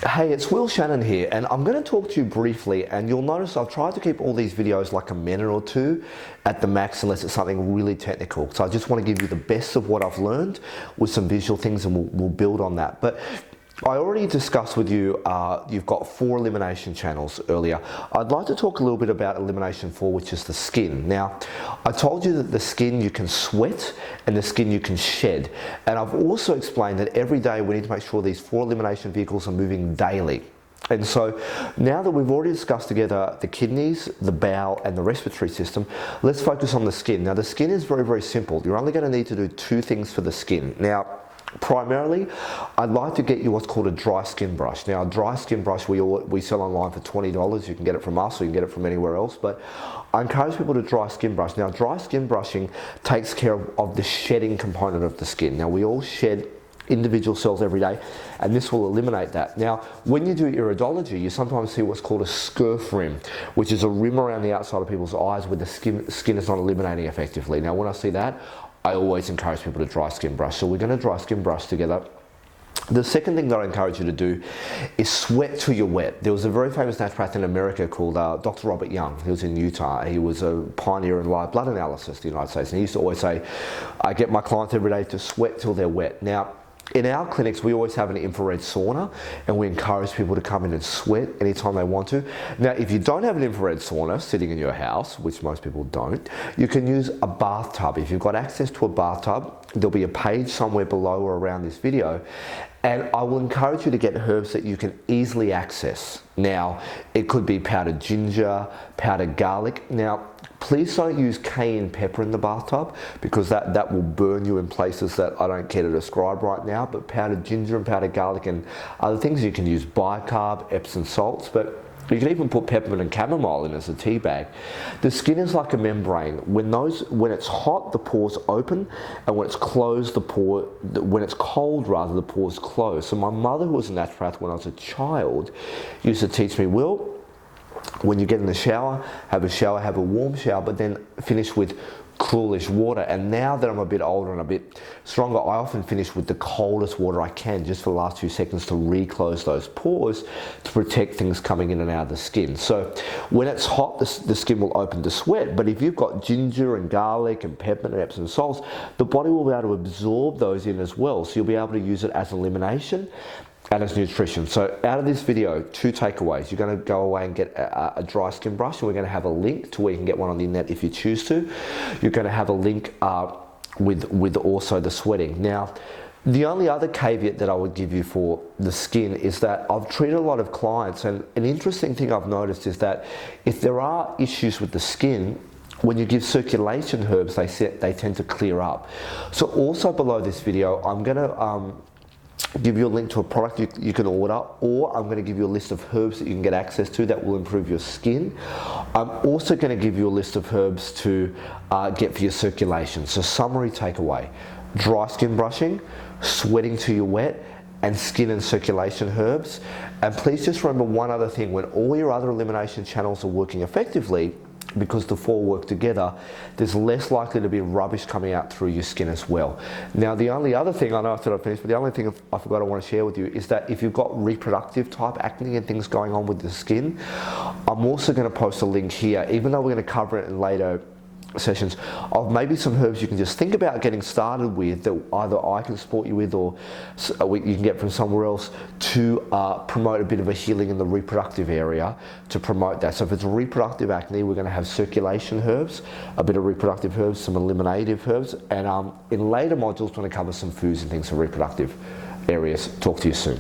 Hey, it's Will Shannon here, and I'm going to talk to you briefly, and you'll notice I've tried to keep all these videos like a minute or two at the max unless it's something really technical. So I just want to give you the best of what I've learned with some visual things, and we'll build on that. But I already discussed with you, you've got 4 elimination channels earlier. I'd like to talk a little bit about elimination 4, which is the skin. Now, I told you that the skin you can sweat and the skin you can shed. And I've also explained that every day we need to make sure these 4 elimination vehicles are moving daily. And so now that we've already discussed together the kidneys, the bowel and the respiratory system, let's focus on the skin. Now the skin is very, very simple. You're only going to need to do 2 things for the skin. Now, primarily, I'd like to get you what's called a dry skin brush. Now, a dry skin brush we sell online for $20. You can get it from us or you can get it from anywhere else, but I encourage people to dry skin brush. Now, dry skin brushing takes care of the shedding component of the skin. Now, we all shed individual cells every day, and this will eliminate that. Now, when you do iridology, you sometimes see what's called a scurf rim, which is a rim around the outside of people's eyes where the skin is not eliminating effectively. Now, when I see that, I always encourage people to dry skin brush. So we're going to dry skin brush together. The second thing that I encourage you to do is sweat till you're wet. There was a very famous naturopath in America called Dr. Robert Young. He was in Utah. He was a pioneer in live blood analysis in the United States. And he used to always say, I get my clients every day to sweat till they're wet. Now, in our clinics, we always have an infrared sauna, and we encourage people to come in and sweat anytime they want to. Now, if you don't have an infrared sauna sitting in your house, which most people don't, you can use a bathtub. If you've got access to a bathtub, there'll be a page somewhere below or around this video, and I will encourage you to get herbs that you can easily access. Now, it could be powdered ginger, powdered garlic. Now, please don't use cayenne pepper in the bathtub because that will burn you in places that I don't care to describe right now, but powdered ginger and powdered garlic and other things, you can use bicarb, Epsom salts, but you can even put peppermint and chamomile in as a tea bag. The skin is like a membrane. When it's hot, the pores open, and when it's closed, when it's cold rather, the pores close. So my mother, who was a naturopath when I was a child, used to teach me, Will, when you get in the shower, have a warm shower, but then finish with coolish water. And now that I'm a bit older and a bit stronger, I often finish with the coldest water I can just for the last few seconds to reclose those pores to protect things coming in and out of the skin. So when it's hot, the skin will open to sweat, but if you've got ginger and garlic and peppermint and Epsom salts, the body will be able to absorb those in as well. So you'll be able to use it as elimination and as nutrition. So out of this video, 2 takeaways. You're going to go away and get a dry skin brush, and we're going to have a link to where you can get one on the internet if you choose to. You're going to have a link with also the sweating. Now, the only other caveat that I would give you for the skin is that I've treated a lot of clients, and an interesting thing I've noticed is that if there are issues with the skin, when you give circulation herbs, they tend to clear up. So also below this video, I'm going to give you a link to a product you can order, or I'm going to give you a list of herbs that you can get access to that will improve your skin. I'm also going to give you a list of herbs to get for your circulation. So summary takeaway: dry skin brushing, sweating till you're wet, and skin and circulation herbs. And please just remember one other thing: when all your other elimination channels are working effectively, because the 4 work together, there's less likely to be rubbish coming out through your skin as well. Now, the only other thing, I know I said I finished, but the only thing I forgot I want to share with you is that if you've got reproductive type acne and things going on with the skin, I'm also going to post a link here, even though we're going to cover it in later sessions, of maybe some herbs you can just think about getting started with that either I can support you with or you can get from somewhere else to promote a bit of a healing in the reproductive area to promote that. So if it's reproductive acne, we're going to have circulation herbs, a bit of reproductive herbs, some eliminative herbs, and in later modules we're going to cover some foods and things for reproductive areas. Talk to you soon.